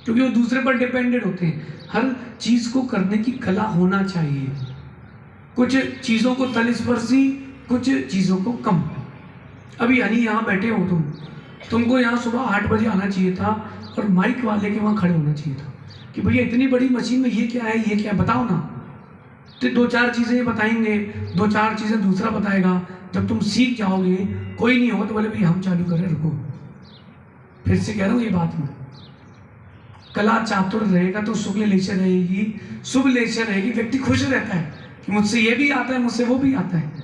क्योंकि वो दूसरे पर डिपेंडेंट होते हैं। हर चीज़ को करने की कला होना चाहिए, कुछ चीज़ों को तलस्पर्शी, कुछ चीज़ों को कम। अभी यानी यहाँ बैठे हो तुमको यहाँ सुबह 8 बजे आना चाहिए था और माइक वाले के वहाँ खड़े होना चाहिए था कि भैया इतनी बड़ी मशीन में ये क्या है, ये क्या है, बताओ ना। तो 2-4 चीज़ें ये बताएंगे, 2-4 चीज़ें दूसरा बताएगा। जब तुम सीख जाओगे, कोई नहीं होगा तो बोले भैया हम चालू करें, रुको। फिर से कह रहा हूँ ये बात में, कला चातुर रहेगा तो शुभ लेशन रहेगी, शुभ लेशन रहेगी, व्यक्ति खुश रहता है कि मुझसे ये भी आता है, मुझसे वो भी आता है।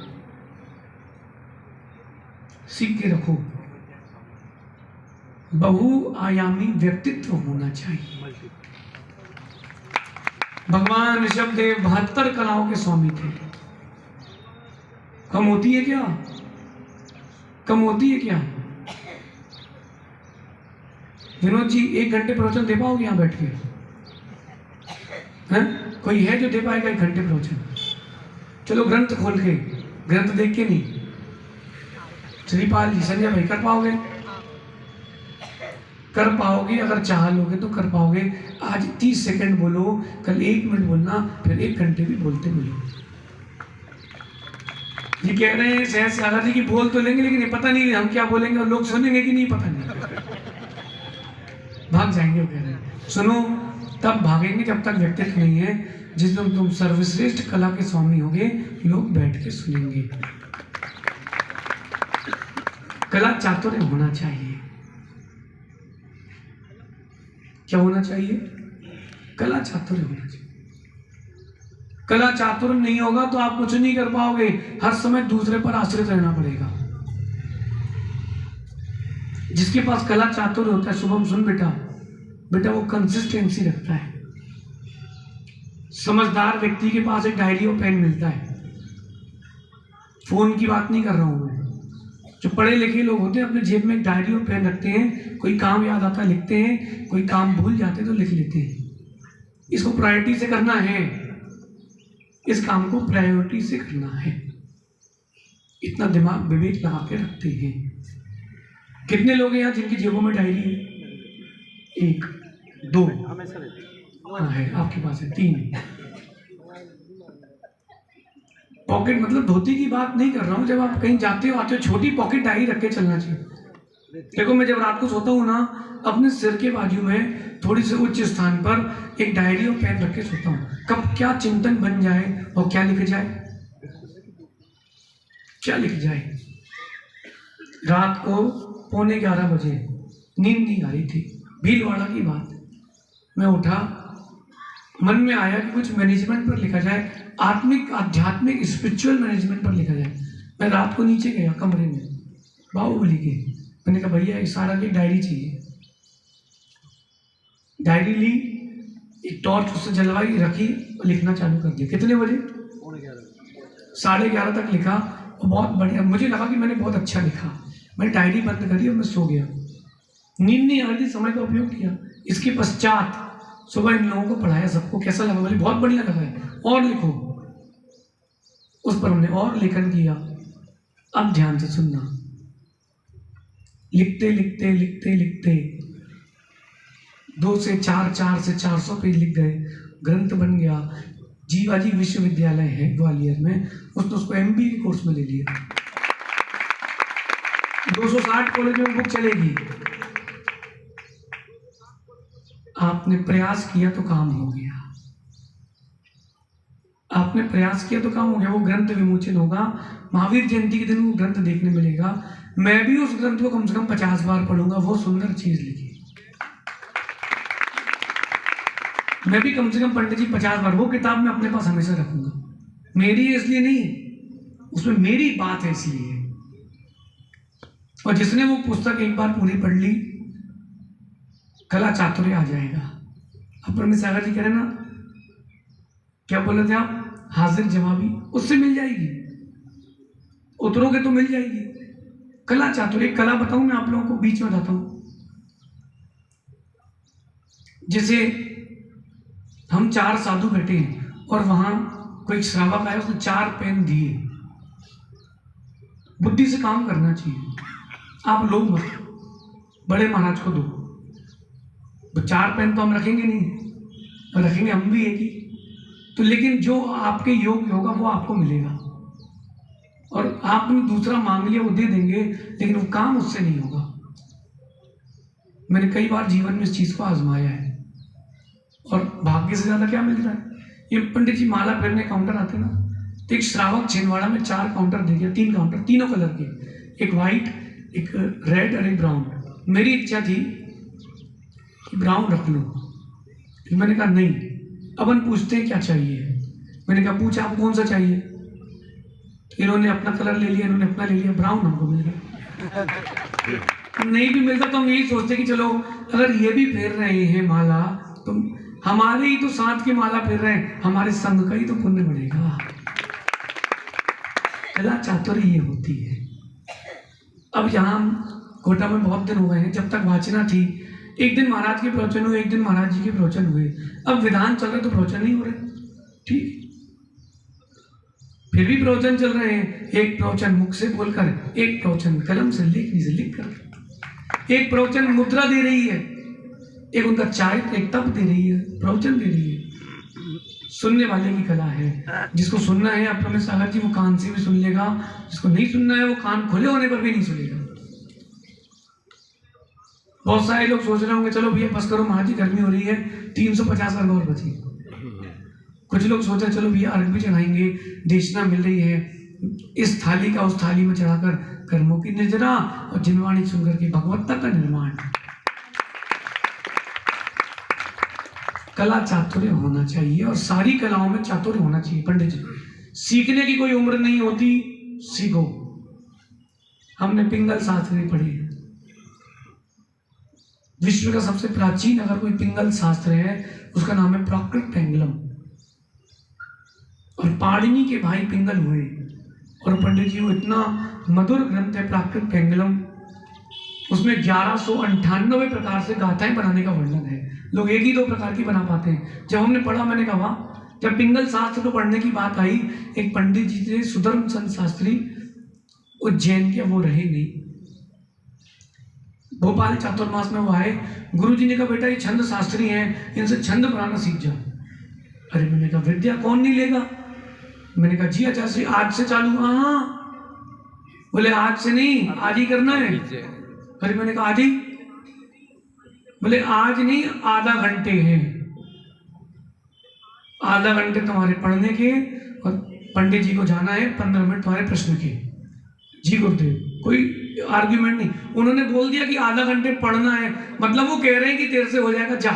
सीख के रखो, बहुआयामी व्यक्तित्व होना चाहिए। भगवान ऋषभदेव 72 कलाओं के स्वामी थे। कम होती है क्या? कम होती है क्या? विनोद जी 1 घंटे प्रवचन दे पाओगे यहाँ बैठ के? हैं? कोई है जो दे पाएगा 1 घंटे प्रवचन? चलो ग्रंथ खोल के, ग्रंथ देख के नहीं। श्रीपाल जी, संजय भाई कर पाओगे? कर पाओगे, अगर चाह लोगे तो कर पाओगे। आज 30 सेकंड बोलो, कल 1 मिनट बोलना, फिर 1 घंटे भी बोलते बोलो। ये कह रहे हैं सहज सागर जी की बोल तो लेंगे, लेकिन ये पता नहीं हम क्या बोलेंगे और लोग सुनेंगे कि नहीं, पता नहीं, भाग जाएंगे। वो कह रहे हैं सुनो, तब भागेंगे जब तक व्यक्तित्व नहीं है। जिस दिन तुम सर्वश्रेष्ठ कला के स्वामी होगे, लोग बैठ के सुनेंगे। कला चातुर्य होना चाहिए। क्या होना चाहिए? कला चातुर्य होना चाहिए। कला चातुर्य नहीं होगा तो आप कुछ नहीं कर पाओगे, हर समय दूसरे पर आश्रित रहना पड़ेगा। जिसके पास कला चातुर्य होता है, शुभम सुन बेटा, बेटा वो कंसिस्टेंसी रखता है। समझदार व्यक्ति के पास एक डायरी और पेन मिलता है। फोन की बात नहीं कर रहा हूं मैं। जो पढ़े लिखे लोग होते हैं अपने जेब में एक डायरी और पेन रखते हैं, कोई काम याद आता है लिखते हैं, कोई काम भूल जाते तो लिख लेते हैं। इसको प्रायोरिटी से करना है, इस काम को प्रायोरिटी से करना है, इतना दिमाग विवेक लगा के रखते हैं। कितने लोग हैं यहाँ जिनकी जेबों में डायरी है? 1 2 है, आपके पास है 3। पॉकेट मतलब धोती की बात नहीं कर रहा हूँ, जब आप कहीं जाते हो आते हो, छोटी पॉकेट डायरी रख के चलना चाहिए। देखो मैं जब रात को सोता हूँ ना, अपने सिर के बाजू में थोड़ी से उच्च स्थान पर एक डायरी और पेन रख के सोता हूँ। कब क्या चिंतन बन जाए और क्या लिख जाए, क्या लिख जाए। रात को 11:45 बजे नींद नहीं आ रही थी, भीलवाड़ा की बात। मैं उठा, मन में आया कि कुछ मैनेजमेंट पर लिखा जाए, आत्मिक आध्यात्मिक स्पिरिचुअल मैनेजमेंट पर लिखा जाए। मैं रात को नीचे गया कमरे में बाहुबली के, मैंने कहा भैया एक सारा की डायरी चाहिए। डायरी ली, एक टॉर्च उससे जलवाई, रखी और लिखना चालू कर दिया। कितने बजे? 11:30 तक लिखा और बहुत बढ़िया, मुझे लगा कि मैंने बहुत अच्छा लिखा। मैंने डायरी बंद करी और मैं सो गया। नींद नहीं आ रही थी, समय का उपयोग किया। इसके पश्चात सुबह इन लोगों को पढ़ाया, सबको कैसा लगा, बोले बहुत बढ़िया लगा है, और लिखो। उस पर हमने और लेखन किया। अब ध्यान से सुनना, लिखते लिखते लिखते लिखते 2 से 4, 4 से 400 पेज लिख गए। ग्रंथ बन गया। जीवाजी विश्वविद्यालय है ग्वालियर में, उसने उसको MBA के कोर्स में ले लिया। 260 कॉलेज में बुक चलेगी। आपने प्रयास किया तो काम हो गया, आपने प्रयास किया तो काम हो गया। वो ग्रंथ विमोचन होगा, महावीर जयंती के दिन वो ग्रंथ देखने मिलेगा। मैं भी उस ग्रंथ को कम से कम 50 बार पढ़ूंगा। वो सुंदर चीज लिखी, मैं भी कम से कम पंडित जी 50 बार। वो किताब मैं अपने पास हमेशा रखूंगा। मेरी है इसलिए नहीं, उसमें मेरी बात है इसलिए। और जिसने वो पुस्तक एक बार पूरी पढ़ ली, कला चातुर्य आ जाएगा। अपर सागर जी कह रहे ना, क्या बोले थे आप, हाजिर जवाबी उससे मिल जाएगी, उतरोगे तो मिल जाएगी। कला चातुर्य, कला बताऊं मैं आप लोगों को, बीच में बताता हूं। जैसे हम 4 साधु बैठे हैं और वहां कोई श्रावक आया, उसने 4 पेन दिए। बुद्धि से काम करना चाहिए। आप लोग मत, बड़े महाराज को दो। तो 4 पेन तो हम रखेंगे नहीं, और रखेंगे हम भी एक ही। तो लेकिन जो आपके योग्य होगा वो आपको मिलेगा, और आपने दूसरा मांग लिया वो दे देंगे, लेकिन वो काम उससे नहीं होगा। मैंने कई बार जीवन में इस चीज को आजमाया है, और भाग्य से ज्यादा क्या मिल रहा है। ये पंडित जी माला फेरने काउंटर आते ना, तो एक श्रावक छिंदवाड़ा में 4 काउंटर दे दिया, 3 काउंटर, तीनों कलर के, एक वाइट, एक रेड और एक ब्राउन। मेरी इच्छा थी कि ब्राउन रख लूं, मैंने कहा नहीं, अपन पूछते हैं क्या चाहिए। मैंने कहा पूछा आपको कौन सा चाहिए, तो इन्होंने अपना कलर ले लिया, इन्होंने अपना ले लिया, ब्राउन हमको मिल गया। नहीं भी मिलता तो हम यही सोचते कि चलो अगर ये भी फेर रहे हैं माला, तो हमारे ही तो साथ की माला फेर रहे हैं, हमारे संग का ही तो पुण्य बढ़ेगा। कला चातुर्य ये होती है। अब यहाँ कोटा में बहुत दिन हो गए हैं, जब तक वाचना थी, एक दिन महाराज के प्रवचन हुए, एक दिन महाराज जी के प्रवचन हुए। अब विधान चल रहे तो प्रवचन नहीं हो रहे, ठीक, फिर भी प्रवचन चल रहे हैं। एक प्रवचन मुख से बोलकर, एक प्रवचन कलम से लेखनी से लिख कर, एक प्रवचन मुद्रा दे रही है, एक उनका चाय, एक तप दे रही है, प्रवचन दे रही है। सुनने वाले की कला है। जिसको सुनना है अपने सागर जी वो कान से भी सुन लेगा, जिसको नहीं सुनना है वो कान खुले होने पर भी नहीं सुनेगा। बहुत सारे लोग सोच रहे होंगे चलो भैया बस करो महाराज जी गर्मी हो रही है, 350 अर्घ और बची। कुछ लोग सोच रहे चलो भैया अर्घ भी चढ़ाएंगे, देशना मिल रही है, इस थाली का उस थाली में चढ़ाकर कर्मों की निर्जरा और जिनवाणी सुनकर के भगवत्ता का निर्माण। कला चातुर्य होना चाहिए, और सारी कलाओं में चातुर्य होना चाहिए। पंडित जी, सीखने की कोई उम्र नहीं होती, सीखो। हमने पिंगल शास्त्र पढ़ी है, विश्व का सबसे प्राचीन अगर कोई पिंगल शास्त्र है उसका नाम है प्राकृत पेंगलम, और पाणिनि के भाई पिंगल हुए, और पंडित जी वो इतना मधुर ग्रंथ है प्राकृत पेंगलम, उसमें 1198 प्रकार से गाथाएं बनाने का वर्णन है। लोग एक ही 2 प्रकार की बना पाते हैं। जब हमने पढ़ा मैंने कहा वाह, जब पिंगल शास्त्र को पढ़ने की बात आई, एक पंडित जी थे सुधर्म चंद शास्त्री, उज्जैन के, वो रहे नहीं, भोपाल चातुर्मास में वो आए। गुरु जी ने कहा बेटा ये छंद शास्त्री हैं, इनसे छंद बनाना सीख जाओ। अरे मैंने कहा विद्या कौन नहीं लेगा। मैंने कहा जी आचार्य जी आज से चालू। हाँ, बोले आज से नहीं, आज ही करना है। अरे मैंने कहा आज ही, बोले आज नहीं, आधा घंटे हैं, आधा घंटे तुम्हारे पढ़ने के, और पंडित जी को जाना है 15 मिनट तुम्हारे प्रश्न के। जी गुरुदेव, कोई आर्ग्यूमेंट नहीं, उन्होंने बोल दिया कि आधा घंटे पढ़ना है, मतलब वो कह रहे हैं कि तेरे से हो जाएगा, जा।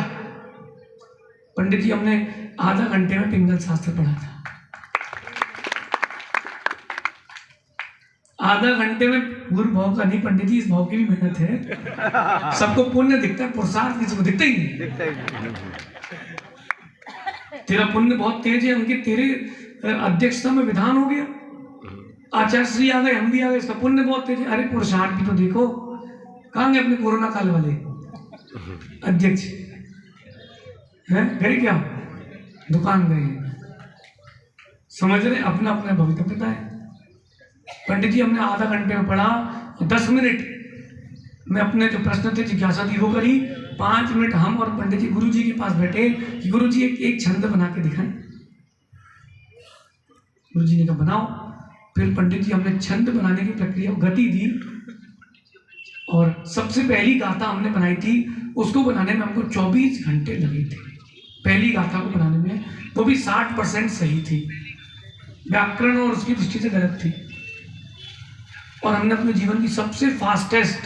पंडित जी हमने आधा घंटे में पिंगल शास्त्र पढ़ा था, आधा घंटे में। गुरु भाव का नहीं पंडित जी, इस भाव की भी मेहनत है। सबको पुण्य दिखता है, पुरुषार्थ किसी को दिखता ही नहीं। तेरा पुण्य बहुत तेज है, उनकी तेरे अध्यक्षता में विधान हो गया, आचार्य श्री आ गए, हम भी आ गए, इसका पुण्य बहुत तेज है। अरे पुरुषार्थ भी तो देखो, कहाँ गए अपने कोरोना काल वाले अध्यक्ष हैं, गए क्या, दुकान गए, समझ रहे, अपना अपना भवितव्यता है। पंडित जी हमने आधा घंटे में पढ़ा, 10 मिनट में अपने जो प्रश्न थे जिज्ञासा थी वो करी, 5 मिनट हम और पंडित जी गुरु जी के पास बैठे कि गुरु जी एक छंद बना के दिखाएं। गुरु जी ने कहा बनाओ। फिर पंडित जी हमने छंद बनाने की प्रक्रिया गति दी, और सबसे पहली गाथा हमने बनाई थी, उसको बनाने में हमको 24 घंटे लगे थे। पहली गाथा को बनाने में, वो भी 60% सही थी, व्याकरण और उसकी दृष्टि से गलत थी। और हमने अपने जीवन की सबसे फास्टेस्ट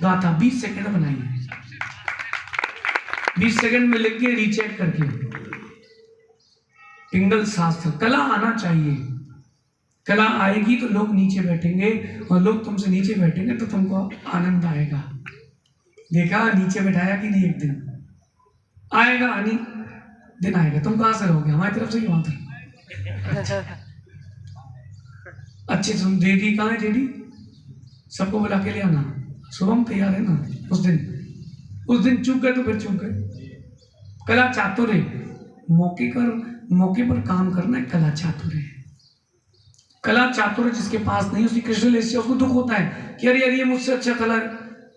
गाथा 20 सेकंड बनाई है, 20 सेकंड में लिख के रीचेक करके। पिंगल शास्त्र, कला आना चाहिए, कला आएगी तो लोग नीचे बैठेंगे, और लोग तुमसे नीचे बैठेंगे तो तुमको आनंद आएगा। देखा नीचे बैठाया कि नहीं, एक दिन आएगा, नहीं दिन आएगा। तुम कहाँ से रहोगे, हमारी तरफ से कि वहां तक। अच्छे सुन, जेडी कहाँ है, जेडी सबको बुला के ले आना, शुभम तैयार है ना। उस दिन चूक गए तो फिर चूक गए। कला चातुर्य, मौके पर काम करना है, कला चातुर्य। कला चातुर्य जिसके पास नहीं, उसकी कृष्ण से उसको दुख होता है कि अरे यार ये मुझसे अच्छा कला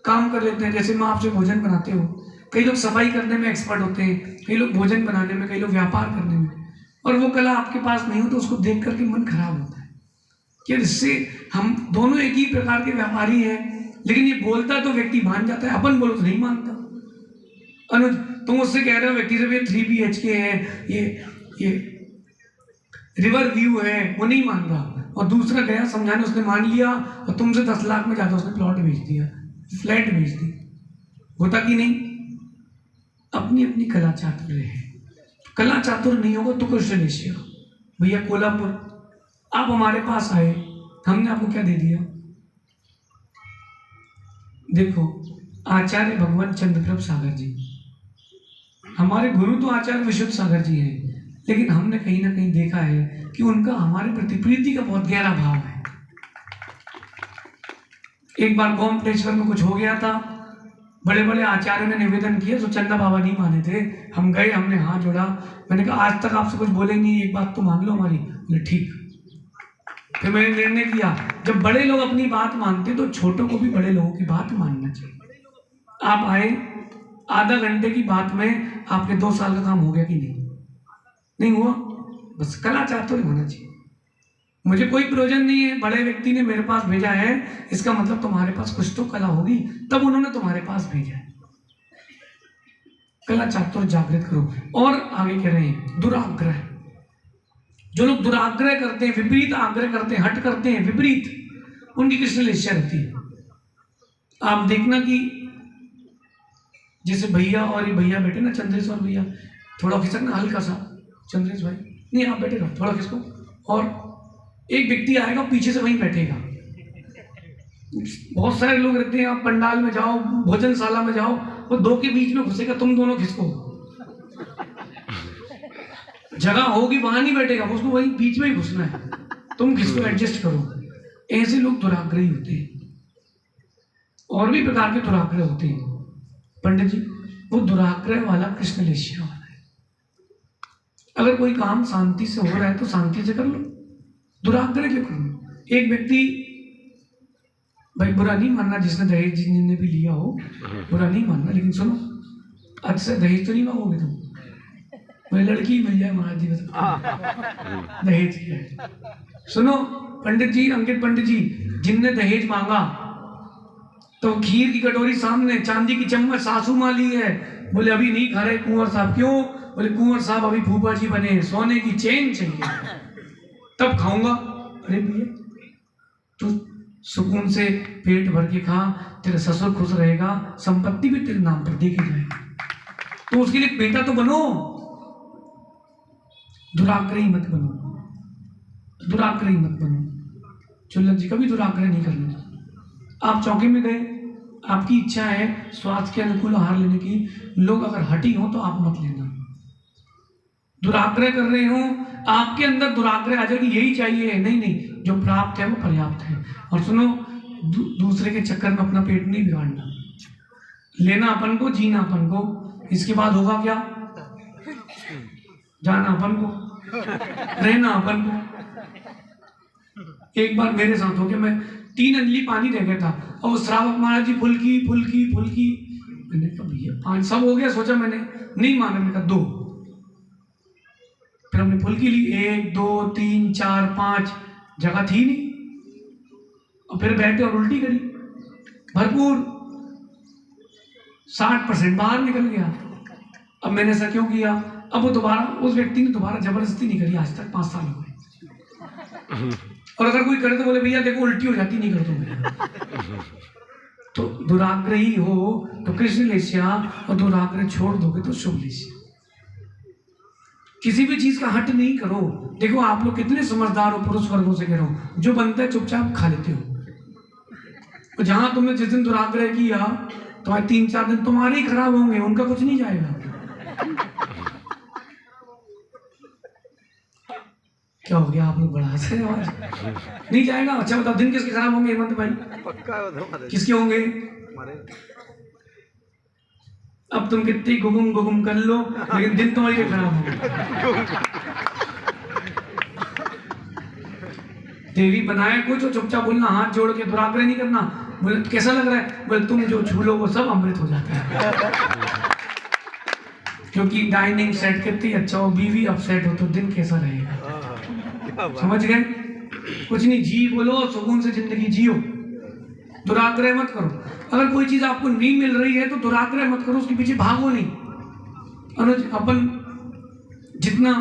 काम कर लेते हैं। जैसे माँ आपसे भोजन बनाते हो, कई लोग सफाई करने में एक्सपर्ट होते हैं, कई लोग भोजन बनाने में, कई लोग व्यापार करने में, और वो कला आपके पास नहीं हो तो उसको देख करके मन खराब होता है कि इससे हम दोनों एक ही प्रकार के व्यापारी हैं, लेकिन ये बोलता तो व्यक्ति मान जाता है, अपन बोलो तो नहीं मानता। अनुज तुम उससे कह रहे हो व्यक्ति से 3 BHK है, ये रिवर व्यू है, वो नहीं मान रहा, और दूसरा गया समझाने, उसने मान लिया और तुमसे 10 लाख में ज्यादा उसने प्लॉट बेच दिया, फ्लैट बेच दी। होता कि नहीं? अपनी अपनी कला चातुर्य है। कला चातुर्य नहीं होगा तो कृष्णलेश्वर। भैया कोल्हापुर आप हमारे पास आए, हमने आपको क्या दे दिया? देखो आचार्य भगवान चंद्रप्रभ सागर जी, हमारे गुरु तो आचार्य विशुद्ध सागर जी हैं, लेकिन हमने कहीं ना कहीं देखा है कि उनका हमारे प्रति प्रीति का बहुत गहरा भाव है। एक बार गोमटेश्वर में कुछ हो गया था, बड़े बड़े आचार्य ने निवेदन किया, तो चंदा बाबा नहीं माने थे। हम गए, हमने हाथ जोड़ा, मैंने कहा आज तक आपसे कुछ बोले नहीं, एक बात तो मान लो हमारी। बोले ठीक। फिर मैंने निर्णय किया, जब बड़े लोग अपनी बात मानते तो छोटों को भी बड़े लोगों की बात मानना चाहिए। आप आए, आधा घंटे की बात में आपके 2 साल का काम हो गया कि नहीं हुआ? बस कला चातुर्य होना चाहिए। मुझे कोई प्रयोजन नहीं है, बड़े व्यक्ति ने मेरे पास भेजा है, इसका मतलब तुम्हारे पास कुछ तो कला होगी, तब उन्होंने तुम्हारे पास भेजा है। कला चातुर्य जागृत करो। और आगे कह रहे हैं दुराग्रह। जो लोग दुराग्रह करते हैं, विपरीत आग्रह करते हैं, हट करते हैं, विपरीत, उनकी कृष्णलेश्वर रहती है। आप देखना कि जैसे भैया और ये भैया बैठे ना, चंद्रेश और भैया, थोड़ा खिसकना हल्का सा, चंद्रेश भाई नहीं आप बैठे रहो, थोड़ा खिसको, और एक व्यक्ति आएगा पीछे से वहीं बैठेगा। बहुत सारे लोग रहते हैं, आप पंडाल में जाओ, भोजनशाला में जाओ, वो 2 के बीच में घुसेगा, तुम दोनों खिसको, जगह होगी वहां नहीं बैठेगा, उसको वहीं बीच में ही घुसना है, तुम खिसको, एडजस्ट करो। ऐसे लोग दुराग्रही होते हैं। और भी प्रकार के दुराग्रह होते हैं पंडित जी, वो दुराग्रह वाला कृष्णलेश्वर वाला है। अगर कोई काम शांति से हो रहा है तो शांति से कर लो, दुराग्रह क्यों करो? एक व्यक्ति, भाई बुरा नहीं मानना, जिसने दहेज जिसने भी लिया हो, बुरा नहीं मानना, लेकिन सुनो, अच्छा दहेज तो नहीं मांगोगे तुम? भाई लड़की मिल जाए महाराज जी, दहेज है। सुनो पंडित जी, अंकित पंडित जी, जिनने दहेज मांगा तो खीर की कटोरी सामने, चांदी की चम्मच सासू माँ ली है, बोले अभी नहीं खा रहे कुंवर साहब। क्यों? बोले कुंवर साहब अभी फूफा जी बने, सोने की चेन चाहिए, तब खाऊंगा। अरे भैया तू सुकून से पेट भर के खा, तेरा ससुर खुश रहेगा, संपत्ति भी तेरे नाम पर देखी जाएगी, तो उसके लिए बेटा तो बनो। दुराग्रही मत बनो, दुराग्रही मत बनो। चुल्लक जी कभी दुराग्रह नहीं करना। आप चौकी में गए, आपकी इच्छा है स्वास्थ्य के अनुकूल आहार लेने की, लोग अगर हटी हो तो आप मत लेना। दुराग्रह कर रहे हो, आपके अंदर दुराग्रह आ जाएगी, यही चाहिए, नहीं नहीं, जो प्राप्त है वो पर्याप्त है। और सुनो, दूसरे के चक्कर में अपना पेट नहीं बिगाड़ना, लेना अपन को, जीना अपन को, इसके बाद होगा क्या? जाना अपन को, रहना अपन को। एक बार मेरे साथ हो गया, मैं 3 अंजलि पानी रह गया था, और वो श्रावक महाराज जी फुल्की फुल्की फुल्की, मैंने कहा भैया 5 सब हो गया, सोचा मैंने, नहीं माना, मैंने कहा 2, फिर हमने फुल्की ली, 1 2 3 4 5, जगह थी नहीं, और फिर बैठे और उल्टी करी, भरपूर 60% बाहर निकल गया। अब मैंने ऐसा क्यों किया? अब वो दोबारा, उस व्यक्ति ने दोबारा जबरदस्ती नहीं करी, आज तक 5 साल हो गए। और अगर कोई करे तो बोले भैया देखो उल्टी हो जाती, नहीं कर दूंगा। तो दुराग्रही हो तो कृष्णलेश्या, और दुराग्रह छोड़ दोगे तो शुभलेश्या। किसी भी चीज का हट नहीं करो। देखो आप लोग कितने समझदार हो, पुरुष वर्गों से कह रहा हूं, जो बनता है चुपचाप खा लेते हो। तो जहां तुमने जिस दिन दुराग्रह किया, तो 3-4 दिन तुम्हारे ही खराब होंगे, उनका कुछ नहीं जाएगा। क्या हो गया, आप लोग बढ़ा से आवाज नहीं जाएगा? अच्छा बताओ, दिन किसके खराब होंगे हेमंत भाई? पक्का किसके होंगे? अब तुम कितनी गुगुम गुगुम कर लो, लेकिन दिन तुम्हारी खराब होंगे। देवी बनाए कुछ, और चुपचाप बोलना, हाथ जोड़ के, दुराग्रह नहीं करना। बोले कैसा लग रहा है? बोले तुम जो छू लो वो सब अमृत हो जाता है। क्योंकि डाइनिंग सेट कितनी अच्छा हो, बीवी अपसेट हो तो दिन कैसा रहेगा। समझ गए? कुछ नहीं, जी बोलो, सुकून से जिंदगी जियो, दुराग्रह मत करो। अगर कोई चीज आपको नहीं मिल रही है तो दुराग्रह मत करो, उसके पीछे भागो नहीं। अनुज, अपन जितना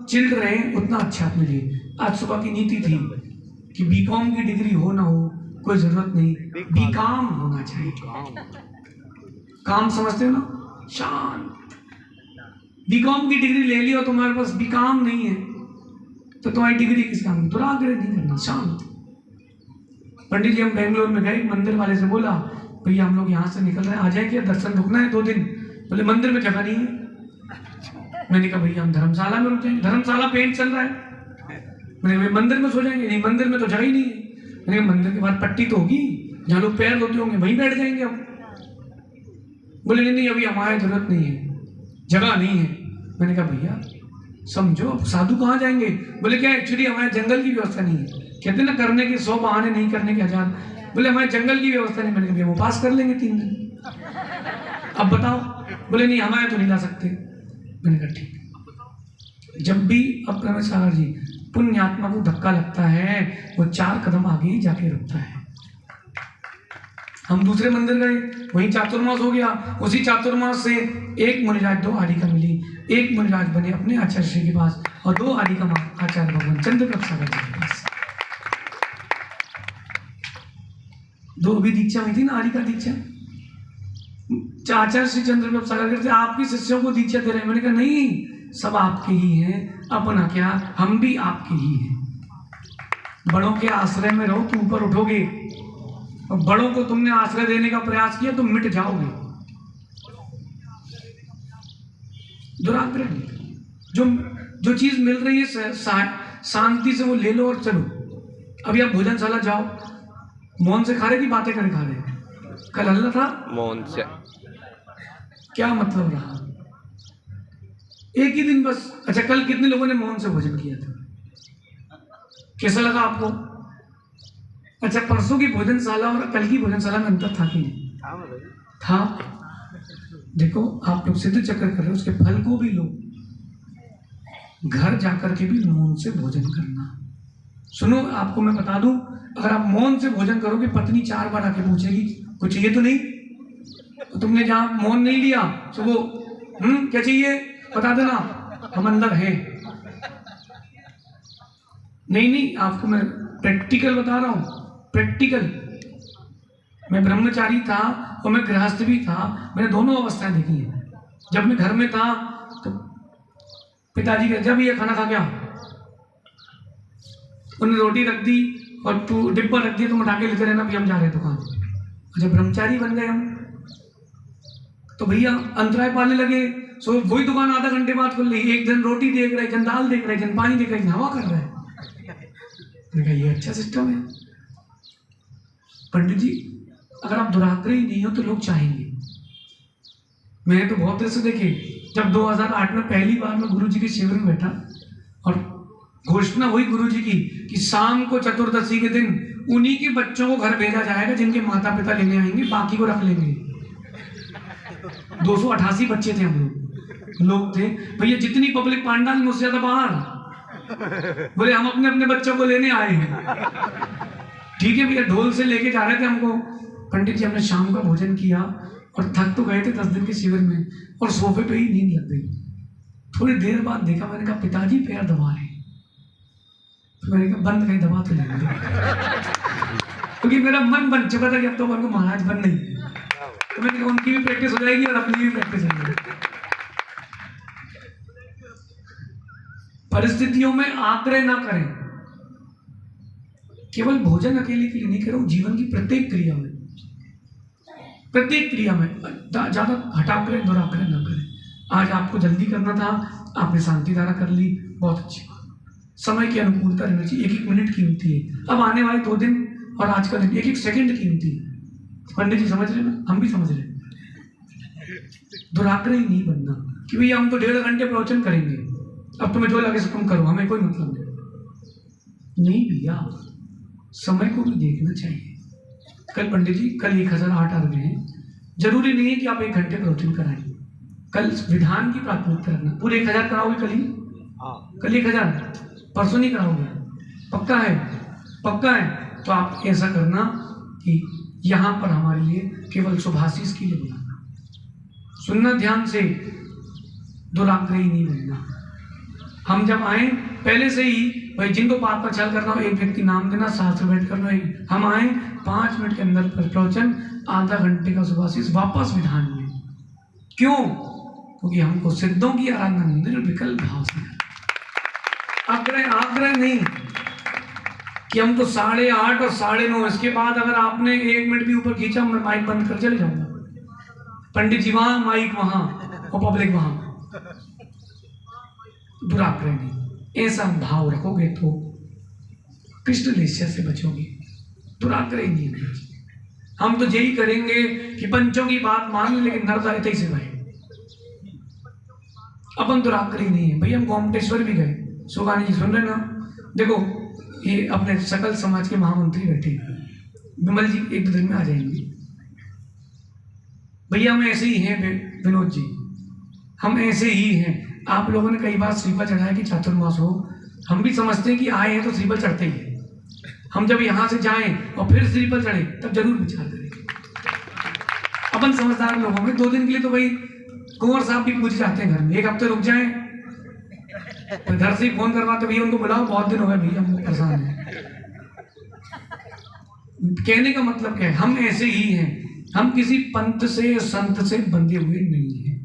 चिल रहे उतना अच्छा अपने लिए। आज सुबह की नीति थी कि बीकॉम की डिग्री हो ना हो कोई जरूरत नहीं, बीकाम होना चाहिए। काम समझते हो ना? शांत। बीकॉम की डिग्री ले लियो, तुम्हारे पास बीकॉम नहीं है तो तुम्हारी डिग्री किस काम की? दुराग्रह नहीं करना, शांत। पंडित जी, हम बेंगलोर में गए, मंदिर वाले से बोला, भैया हम लोग यहाँ से निकल रहे हैं, आ जाए क्या, दर्शन रुकना है 2 दिन। बोले मंदिर में जगह नहीं है। मैंने कहा भैया हम धर्मशाला में रुक जाएंगे, धर्मशाला पेंट चल रहा है। मैंने कहा मंदिर में सो जाएंगे, नहीं मंदिर में तो जगह ही नहीं है। मैंने कहा मंदिर के बाद पट्टी तो होगी जहाँ लोग पैर धोते होंगे, वहीं बैठ जाएंगे हम। बोले नहीं अभी हमारी जरूरत नहीं है, जगह नहीं है। मैंने कहा भैया समझो, अब साधु कहाँ जाएंगे? बोले क्या, एक्चुअली हमारे जंगल की व्यवस्था नहीं है। कहते ना करने के 100 बहाने, नहीं करने के 1000। बोले हमारे जंगल की व्यवस्था नहीं। मैंने कहा वो पास कर लेंगे 3 दिन, अब बताओ। बोले नहीं हमारे तो नहीं ला सकते। मैंने कहा ठीक। जब भी अब सागर जी, पुण्यात्मा को धक्का लगता है वो 4 कदम आगे ही जाके रुकता है। हम दूसरे मंदिर गए, वहीं चातुर्मास हो गया। उसी चातुर्मास से एक मुनिराज 2 आरिका मिली, एक मुनिराज बने अपने आचार्य श्री के पास और 2 आरिका आचार्य भगवान चंद्रप्रभ सागर जी के पास। 2 अभी दीक्षा हुई थी ना, आरिका दीक्षा। आचार्य श्री चंद्रप्रभ सागर कहते आपके शिष्यों को दीक्षा दे रहे हैं। मैंने कहा नहीं, सब आपके ही हैं, अपना क्या, हम भी आपके ही हैं। बड़ों के आश्रय में रहो तो ऊपर उठोगे, और बड़ों को तुमने आश्रय देने का प्रयास किया तो मिट जाओगे। दुराग्रह। जो चीज मिल रही है शांति से वो ले लो और चलो। अभी आप भोजनशाला जाओ, मौन से खा रहे की बातें करे खा रहे? कल हल्ला था मौन से, क्या मतलब रहा? एक ही दिन बस। अच्छा, कल कितने लोगों ने मौन से भोजन किया था? कैसा लगा आपको? अच्छा, परसों की भोजनशाला और कल की भोजनशाला में अंतर था कि नहीं था? देखो, आप लोग सिद्ध चक्र कर रहे हो, उसके फल को भी लो। घर जाकर के भी मौन से भोजन करना। सुनो, आपको मैं बता दूं, अगर आप मौन से भोजन करोगे, पत्नी 4 बार आके पूछेगी कुछ चाहिए तो नहीं? तो तुमने जहां मौन नहीं लिया तो वो क्या चाहिए बता देना, हम अंदर हैं। नहीं, आपको मैं प्रैक्टिकल बता रहा हूं, प्रैक्टिकल। मैं ब्रह्मचारी था और मैं गृहस्थ भी था, मैंने दोनों अवस्थाएं देखी हैं। जब मैं घर में था तो पिताजी के जब ये खाना खा गया, उन्होंने रोटी रख दी और तू डिब्बा रख दिया, तुम उठा के लेते रहना, भी हम जा रहे हैं दुकान। जब ब्रह्मचारी बन गए हम तो भैया अंतराय पाने लगे। सो वही दुकान आधा घंटे बाद खुल रही, एक जन रोटी देख रहे, जन दाल देख रहे, जन पानी देख रहे, जन हवा कर रहे हैं। ये अच्छा सिस्टम है पंडित जी। अगर आप दुराग्रही नहीं हो तो लोग चाहेंगे। मैंने तो बहुत देर से देखे, जब 2008 में पहली बार मैं गुरु जी के शिविर में बैठा और घोषणा हुई गुरु जी की कि शाम को चतुर्दशी के दिन उन्हीं के बच्चों को घर भेजा जाएगा जिनके माता पिता लेने आएंगे, बाकी को रख लेंगे। 288 बच्चे थे, हम लोग थे भैया। जितनी पब्लिक पांडाल में उससे ज्यादा बाहर। बोले हम अपने अपने बच्चों को लेने आए हैं। ठीक है भैया, ढोल से लेके जा रहे थे हमको। पंडित जी, हमने शाम का भोजन किया और थक तो गए थे 10 दिन के शिविर में, और सोफे पे ही नींद लग गई। थोड़ी देर बाद देखा, मैंने कहा पिताजी पैर दबा रहे। तो मैंने कहा बंद कहीं दबा तो लेंगे, क्योंकि मेरा मन बन चुका था कि अब तो मन को महाराज बन नहीं। तो मैंने कहा उनकी भी प्रैक्टिस हो जाएगी और अपनी भी प्रैक्टिस हो जाएगी। परिस्थितियों में आग्रह ना करें। केवल भोजन अकेले के लिए नहीं करो, जीवन की प्रत्येक क्रिया में ज्यादा हटाग्रह दुराग्रह न करें। आज आपको जल्दी करना था, आपने शांति धारा कर ली, बहुत अच्छी बात। समय की अनुकूलता रहनी चाहिए। 1-1 मिनट कीमती है। अब आने वाले 2 दिन और आज का दिन 1-1 सेकंड कीमती है। पंडित जी समझ रहे ना, हम भी समझ रहे। दुराग्रही नहीं बनना कि भैया हम तो 1.5 घंटे प्रवचन करेंगे, अब तुम्हें जो लगे सो तुम करो, हमें कोई मतलब नहीं भैया। समय को भी देखना चाहिए। कल पंडित जी, कल 1008 आ रहे हैं, जरूरी नहीं है कि आप 1 घंटे प्रवचन कराएं। कल विधान की प्राथमिकता रखना। पूरे 1000 कराओगे कल ही? कल 1000, परसों नहीं कराओगे? पक्का है? पक्का है तो आप ऐसा करना कि यहाँ पर हमारे लिए केवल शुभाशीष के लिए बुलाना, सुनना ध्यान से, दुराग्रही नहीं बनना। हम जब आए पहले से ही भाई जिनको पाप का छल करना हो एक व्यक्ति नाम देना, शास्त्र भेंट करना, हम आए 5 मिनट के अंदर प्रवचन, आधा घंटे का शुभाशीष, वापस विधान में। क्यों? क्योंकि हमको सिद्धों की आराधना निर्विकल भाव से, आग्रह नहीं कि हमको 8:30 और 9:30, इसके बाद अगर आपने 1 मिनट भी ऊपर खींचा मैं माइक बंद कर चले जाऊंगा। पंडित जी वहां, माइक वहां और पब्लिक वहां। दुराग्रह नहीं, ऐसा भाव रखोगे तो कृष्ण लेस्या से बचोगे। दुराग्रह नहीं है। हम तो यही करेंगे कि पंचों की बात मान लें लेकिन नरदायित से भाई अपन दुराग्रही नहीं है। भैया हम गोमटेश्वर भी गए, सुगानी जी सुन रहे ना, देखो ये अपने सकल समाज के महामंत्री बैठे हैं, विमल जी 1-2 दिन में आ जाएंगे। भैया हम ऐसे ही हैं विनोद जी, हम ऐसे ही हैं। आप लोगों ने कई बार श्रीफल चढ़ाया कि चातुर्मास हो, हम भी समझते हैं कि आए हैं तो श्रीफल चढ़ते ही है। हम जब यहाँ से जाएं और फिर श्रीफल चढ़े तब जरूर विचार करेंगे। अपन समझदार लोगों में 2 दिन के लिए तो भाई कुंवर साहब भी पूछ जाते हैं घर में, 1 हफ्ते रुक जाएं, तो घर से ही फोन करवाते भैया उनको बुलाओ, बहुत दिन हो गए भैया हम परेशान हैं। कहने का मतलब क्या है, हम ऐसे ही हैं, हम किसी पंथ से संत से बंधे हुए नहीं हैं।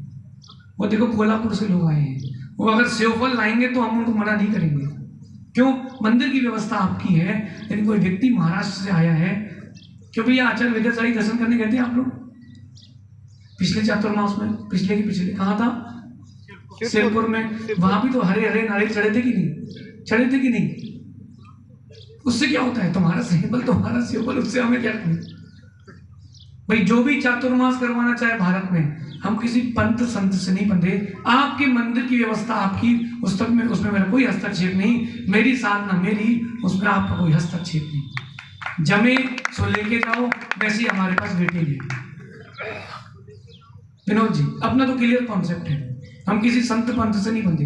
वो देखो कोल्हापुर से लोग आए हैं, वो अगर सेवफल लाएंगे तो हम उनको मना नहीं करेंगे। क्यों? मंदिर की व्यवस्था आपकी है, लेकिन कोई व्यक्ति महाराष्ट्र से आया है, क्यों भैया आचार्य विद्यासाई दर्शन करने गए थे आप लोग पिछले चातुर्मास में? पिछले कहाँ था? शिवपुर में। वहां भी तो हरे हरे नारियल चढ़े थे कि नहीं? चढ़े थे कि नहीं? उससे क्या होता है? तुम्हारा सेवफल तुम्हारा सेवफल, उससे हमें क्या करना भाई। जो भी चातुर्मास करवाना चाहे भारत में, हम किसी पंथ संत से नहीं बंधे। आपके मंदिर की व्यवस्था आपकी, उसमें मेरा कोई हस्तक्षेप नहीं, मेरी साधना मेरी, उसमें आपका कोई हस्तक्षेप नहीं। जमे सो लेके जाओ, वैसे हमारे पास बेटे नहीं। विनोद जी अपना तो क्लियर कॉन्सेप्ट है, हम किसी संत पंथ से नहीं बंधे।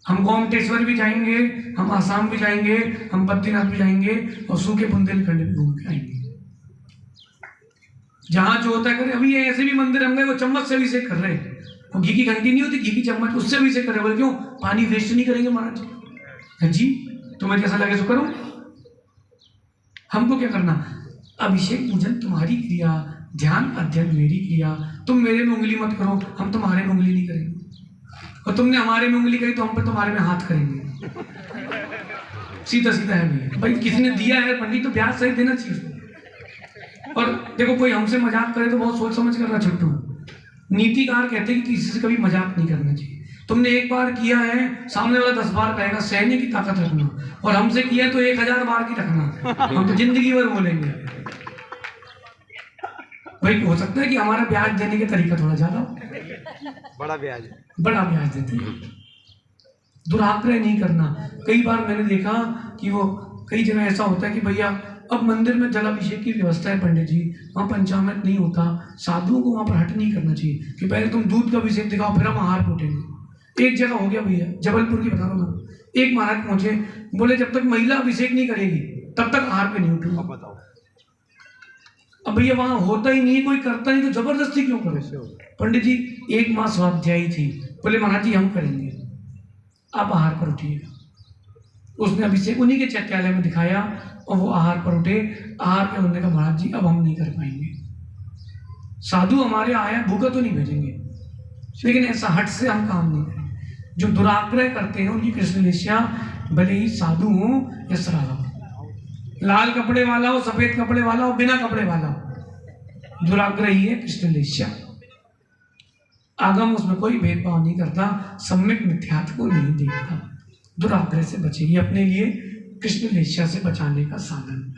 हम गोमटेश्वर भी जाएंगे, हम आसाम भी जाएंगे, हम बद्रीनाथ भी जाएंगे और सूखे बुंदेलखंड भी घूम के आएंगे। जहां जो होता है करें। अभी ऐसे भी मंदिर हम गए, वो चम्मच से भी से कर रहे हैं, वो घी की घंटी नहीं होती, घी की चम्मच, उससे भी से कर रहे। बोले क्यों? पानी वेस्ट नहीं करेंगे महाराज जी, तुम्हें कैसा लगे तो करो, हमको क्या करना? अभिषेक पूजन तुम्हारी क्रिया, ध्यान अध्ययन मेरी क्रिया, तुम मेरे में उंगली मत करो, हम तुम्हारे में उंगली नहीं करेंगे, और तुमने हमारे में उंगली करी तो हम पर तुम्हारे में हाथ करेंगे। सीधा सीधा है भैया, भाई किसने दिया है पंडित तो ब्याज सही देना चाहिए। और देखो कोई हमसे मजाक करे तो बहुत सोच समझ करना छुट्टू। नीतिकार कहते हैं कि किसी से कभी मजाक नहीं करना चाहिए। तुमने 1 बार किया है, सामने वाला 10 बार कहेगा, सहने की ताकत रखना, और हमसे किया तो 1000 बार की रखना, हम तो जिंदगी भर बोलेंगे। भाई हो सकता है कि हमारा ब्याज देने का तरीका थोड़ा ज्यादा हो, बड़ा ब्याज देते हैं। दुराग्रह नहीं करना। कई बार मैंने देखा कि वो कई जगह ऐसा होता है कि भैया अब मंदिर में जलाभिषेक की व्यवस्था है पंडित जी, वहाँ पंचामृत नहीं होता, साधुओं को वहाँ पर हट नहीं करना चाहिए कि पहले तुम दूध का अभिषेक दिखाओ फिर हम आहार उठेंगे। एक जगह हो गया भैया, जबलपुर की बता रहा हूँ, एक महाराज पहुंचे, बोले जब तक महिला अभिषेक नहीं करेगी तब तक आहार पे नहीं उठूंगा। बताओ, अब भैया वहाँ होता ही नहीं, कोई करता नहीं तो जबरदस्ती क्यों करे? पंडित जी 1 माह स्वाध्यायी थी, बोले महाराज जी हम करेंगे, आप आहार पर उठिएगा। उसने अभिषेक उन्हीं के चैत्यालय में दिखाया और वो आहार पर उठे। आहार पे उन्होंने कहा महाराज जी अब हम नहीं कर पाएंगे, साधु हमारे आया भूखा तो नहीं भेजेंगे, लेकिन ऐसा हट से हम काम नहीं करेंगे। जो दुराग्रह करते हैं उनकी कृष्ण लेस्या, भले ही साधु हो या श्रावक, लाल कपड़े वाला हो, सफेद कपड़े वाला हो, बिना कपड़े वाला हो, दुराग्रही है कृष्ण लेस्या। आगम उसमें कोई भेदभाव नहीं करता, सम्यक मिथ्यात्व को नहीं देखता। दुराग्रह से बचेगी, अपने लिए कृष्ण लेस्या से बचाने का साधन।